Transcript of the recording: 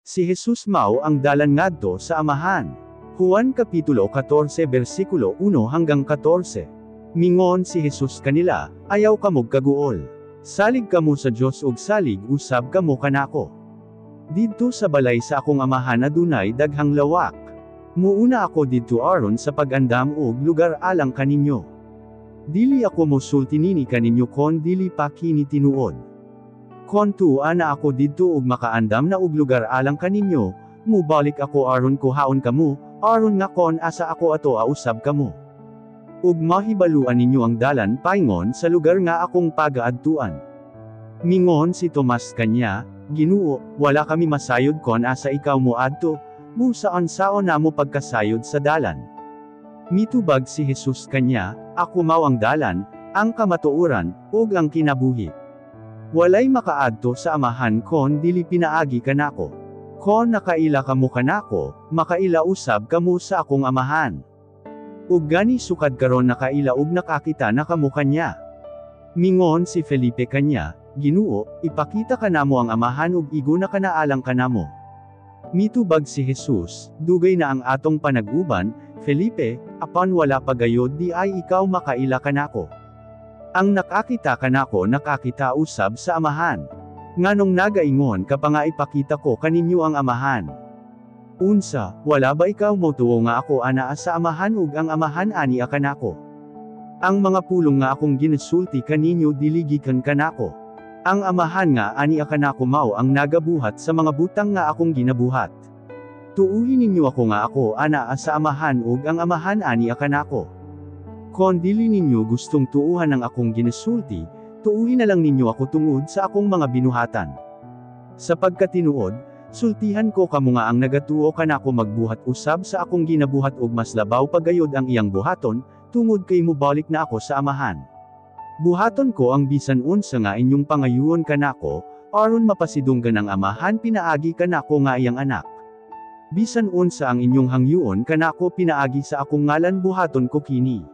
Si Jesus mao ang dalan ngadto sa Amahan. Juan Kapitulo 14 versikulo 1 hanggang 14. Mingon si Jesus kanila, ayaw kamog kaguol. Salig kamo sa Dios ug salig usab kamo kanako. Didto sa balay sa akong Amahan adunay daghang lawak. Muuna ako didto aron sa pag-andam og lugar alang kaninyo. Dili ako mosulti nini kaninyo kon dili pa kini tinuod. Kon tuana ako didto ug makaandam na og lugar alang kaninyo, mubalik ako aron kuhaon kamo, aron nga kon asa ako ato usab kamo. Ug mahibaluan ninyo ang dalan paingon sa lugar nga akong pagaadtuan. Mingon si Tomas kanya, Ginoo, wala kami masayod kon asa ikaw moadto, saan namo pagkasayod sa dalan. Mitubag si Jesus kanya, ako mao ang dalan, ang kamatuoran, ug ang kinabuhi. Walay makaadto sa Amahan kon dili pinaagi kanako. Kon nakaila kamo kanako, makaila usab kamo sa akong Amahan. Ug gani sukad karon nakaila ug nakakita na kamo kanya. Mingon si Felipe kanya, Ginoo, ipakita kanamo ang Amahan ug igo na kanaalang kanamo. Mitubag si Jesus, dugay na ang atong panag-uban, Felipe, apan wala pagayod di ay ikaw makaila kanako. Ang nakakita kanako nakakita usab sa Amahan. Nganong nagaingon ka pa nga ipakita ko kaninyo ang Amahan. Unsa, wala ba ikaw motuo nga ako anaa sa Amahan ug ang Amahan ani kanako? Ang mga pulong nga akong ginasulti kaninyo dili gikan kanako. Ang Amahan nga ani kanako mao ang nagabuhat sa mga butang nga akong ginabuhat. Tuuhin ninyo ako nga ako anaa sa Amahan ug ang Amahan ani kanako. Kon dili ninyo gustong tuuhan ang akong ginasulti, tuuhin na lang ninyo ako tungod sa akong mga binuhatan. Sa pagkatinuod, sultihan ko kamo nga ang nagatuo kanako magbuhat usab sa akong ginabuhat ug mas labaw pagayod ang iyang buhaton, tungod kay mubalik na ako sa Amahan. Buhaton ko ang bisan unsa nga inyong pangayuon kanako, aron mapasidunggan ang Amahan pinaagi kanako nga iyang anak. Bisan unsa ang inyong hangyuon kanako pinaagi sa akong ngalan buhaton ko kini.